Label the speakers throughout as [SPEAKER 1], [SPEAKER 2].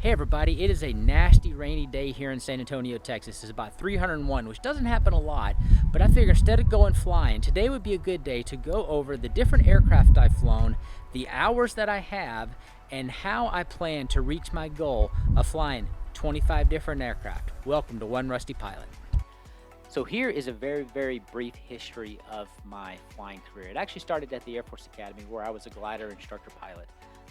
[SPEAKER 1] Hey everybody, it is a nasty rainy day here in San Antonio, Texas. It's about 301, which doesn't happen a lot, but I figure instead of going flying, today would be a good day to go over the different aircraft I've flown, the hours that I have, and how I plan to reach my goal of flying 25 different aircraft. Welcome to One Rusty Pilot. So here is a very brief history of my flying career. It actually started at the Air Force Academy where I was a glider instructor pilot.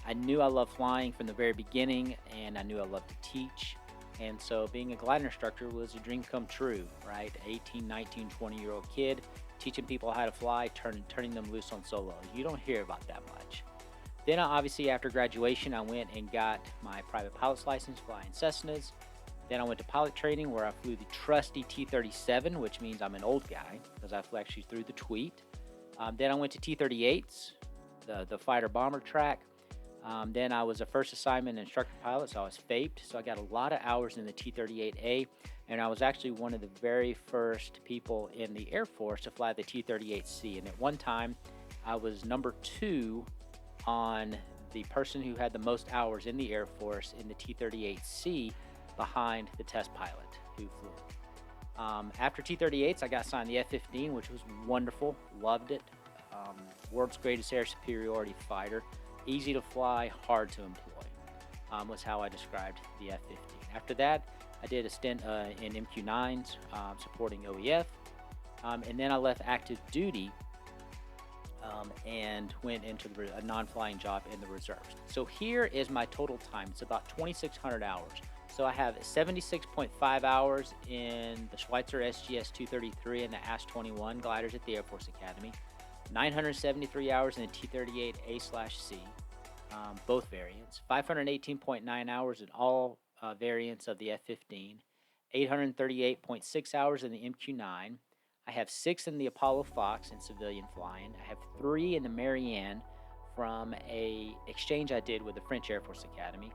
[SPEAKER 1] I knew I loved flying from the very beginning, and I knew I loved to teach. And so being a glider instructor was a dream come true, right? 18, 19, 20-year-old kid teaching people how to fly, turning them loose on solos. You don't hear about that much. Then obviously after graduation, I went and got my private pilot's license flying Cessnas. Then I went to pilot training where I flew the trusty T-37, which means I'm an old guy because I flew actually through the tweet. Then I went to T-38s, the fighter bomber track. Then I was a first assignment instructor pilot, so I was FAPed. So I got a lot of hours in the T-38A, and I was actually one of the very first people in the Air Force to fly the T-38C. And at one time, I was number 2 on the person who had the most hours in the Air Force in the T-38C behind the test pilot who flew. After T-38s, I got assigned the F-15, which was wonderful, loved it. World's greatest air superiority fighter. Easy to fly, hard to employ, was how I described the F-15. After that, I did a stint in MQ-9s supporting OEF, and then I left active duty and went into a non-flying job in the reserves. So here is my total time. It's about 2,600 hours. So I have 76.5 hours in the Schweitzer SGS-233 and the AS-21 gliders at the Air Force Academy. 973 hours in the T-38A/C, both variants. 518.9 hours in all variants of the F-15. 838.6 hours in the MQ-9. I have 6 in the Apollo Fox in civilian flying. I have 3 in the Marianne from a exchange I did with the French Air Force Academy.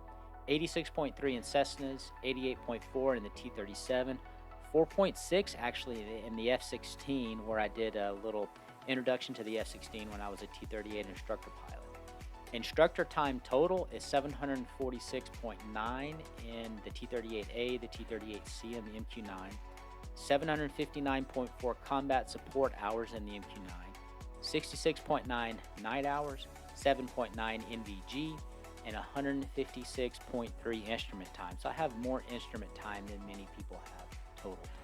[SPEAKER 1] 86.3 in Cessnas. 88.4 in the T-37. 4.6 actually in the F-16, where I did a little introduction to the F-16 when I was a T-38 instructor pilot. Instructor time total is 746.9 in the T-38A, the T-38C, and the MQ-9. 759.4 combat support hours in the MQ-9. 66.9 night hours, 7.9 NVG, and 156.3 instrument time. So I have more instrument time than many people have total time.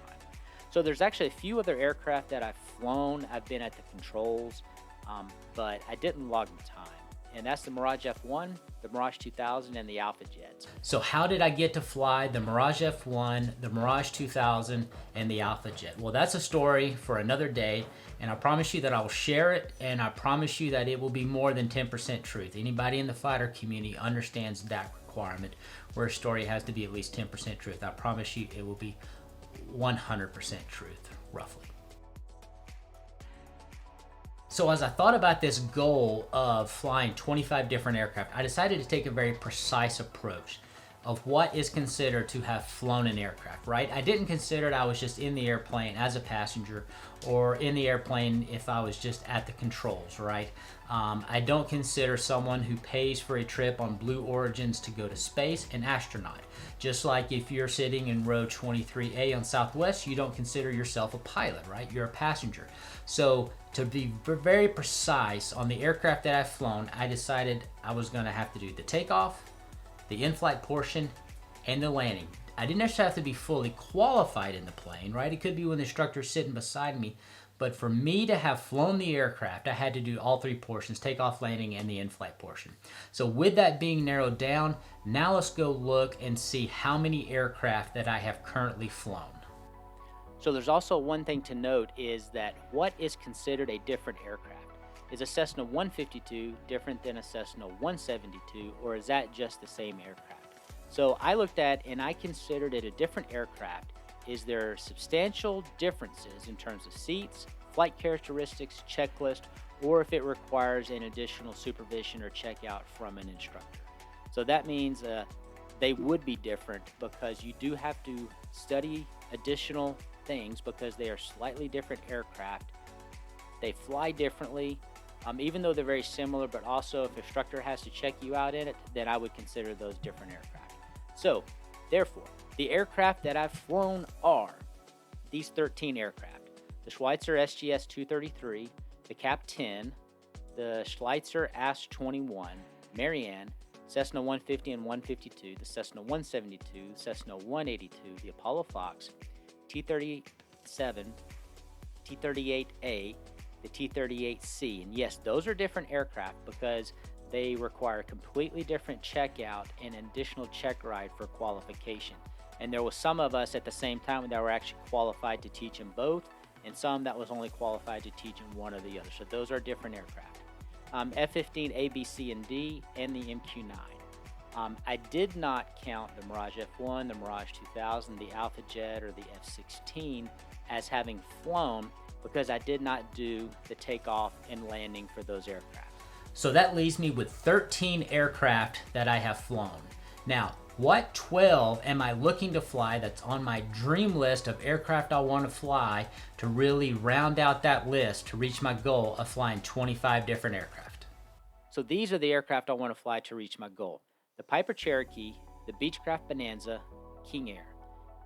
[SPEAKER 1] So there's actually a few other aircraft that I've flown. I've been at the controls, but I didn't log the time. And that's the Mirage F1, the Mirage 2000, and the Alpha Jets. So how did I get to fly the Mirage F1, the Mirage 2000, and the Alpha Jet? Well, that's a story for another day, and I promise you that I will share it, and I promise you that it will be more than 10% truth. Anybody in the fighter community understands that requirement, where a story has to be at least 10% truth. I promise you it will be 100% truth, roughly. So as I thought about this goal of flying 25 different aircraft, I decided to take a very precise approach of what is considered to have flown an aircraft, right? I didn't consider I was just in the airplane as a passenger or in the airplane if I was just at the controls, right? I don't consider someone who pays for a trip on Blue Origins to go to space an astronaut. Just like if you're sitting in row 23A on Southwest, you don't consider yourself a pilot, right? You're a passenger. So to be very precise on the aircraft that I've flown, I decided I was gonna have to do the takeoff, the in-flight portion, and the landing. I didn't necessarily have to be fully qualified in the plane, right? It could be when the instructor's sitting beside me, but for me to have flown the aircraft, I had to do all 3 portions, takeoff, landing, and the in-flight portion. So with that being narrowed down, now let's go look and see how many aircraft that I have currently flown. So there's also one thing to note is that what is considered a different aircraft? Is a Cessna 152 different than a Cessna 172, or is that just the same aircraft? So I looked at and I considered it a different aircraft. Is there substantial differences in terms of seats, flight characteristics, checklist, or if it requires an additional supervision or checkout from an instructor? So that means they would be different because you do have to study additional things because they are slightly different aircraft. They fly differently. even though they're very similar, but also if an instructor has to check you out in it, then I would consider those different aircraft. So, therefore, the aircraft that I've flown are these 13 aircraft: the Schweitzer SGS-233, the CAP-10, the Schweitzer AS-21, Marianne, Cessna 150 and 152, the Cessna 172, the Cessna 182, the Apollo Fox, T-37, T-38A, the T-38C. And yes, those are different aircraft because they require a completely different checkout and an additional check ride for qualification. And there was some of us at the same time that were actually qualified to teach in both, and some that was only qualified to teach in one or the other. So those are different aircraft. F-15 A, B, C, and D, and the MQ-9. I did not count the Mirage F-1, the Mirage 2000, the Alpha Jet, or the F-16 as having flown because I did not do the takeoff and landing for those aircraft. So that leaves me with 13 aircraft that I have flown. Now, what 12 am I looking to fly that's on my dream list of aircraft I want to fly to really round out that list to reach my goal of flying 25 different aircraft? So these are the aircraft I want to fly to reach my goal: the Piper Cherokee, the Beechcraft Bonanza, King Air,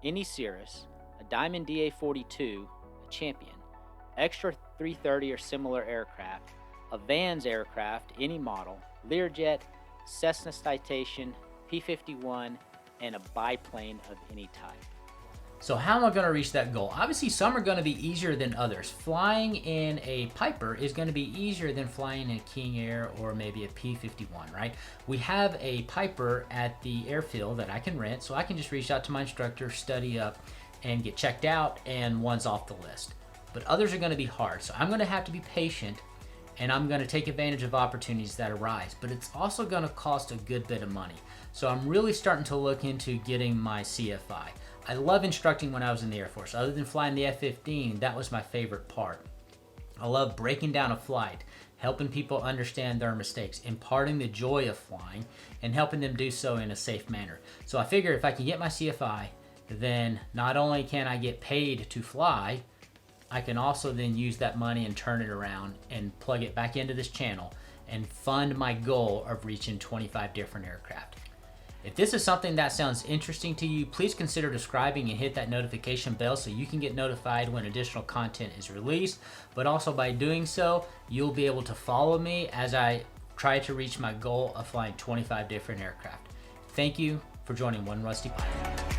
[SPEAKER 1] Indy Cirrus, a Diamond DA-42, a Champion, extra 330 or similar aircraft, a Vans aircraft, any model, Learjet, Cessna Citation, P-51, and a biplane of any type. So how am I going to reach that goal? Obviously, some are going to be easier than others. Flying in a Piper is going to be easier than flying in a King Air or maybe a P-51, right? We have a Piper at the airfield that I can rent, so I can just reach out to my instructor, study up, and get checked out, and one's off the list. But others are going to be hard, so I'm going to have to be patient, and I'm going to take advantage of opportunities that arise, but it's also going to cost a good bit of money. So I'm really starting to look into getting my CFI. I love instructing when I was in the Air Force. Other than flying the F-15, that was my favorite part. I love breaking down a flight, helping people understand their mistakes, imparting the joy of flying, and helping them do so in a safe manner. So I figure if I can get my CFI, then not only can I get paid to fly, I can also then use that money and turn it around and plug it back into this channel and fund my goal of reaching 25 different aircraft. If this is something that sounds interesting to you, please consider subscribing and hit that notification bell so you can get notified when additional content is released. But also by doing so, you'll be able to follow me as I try to reach my goal of flying 25 different aircraft. Thank you for joining One Rusty Pilot.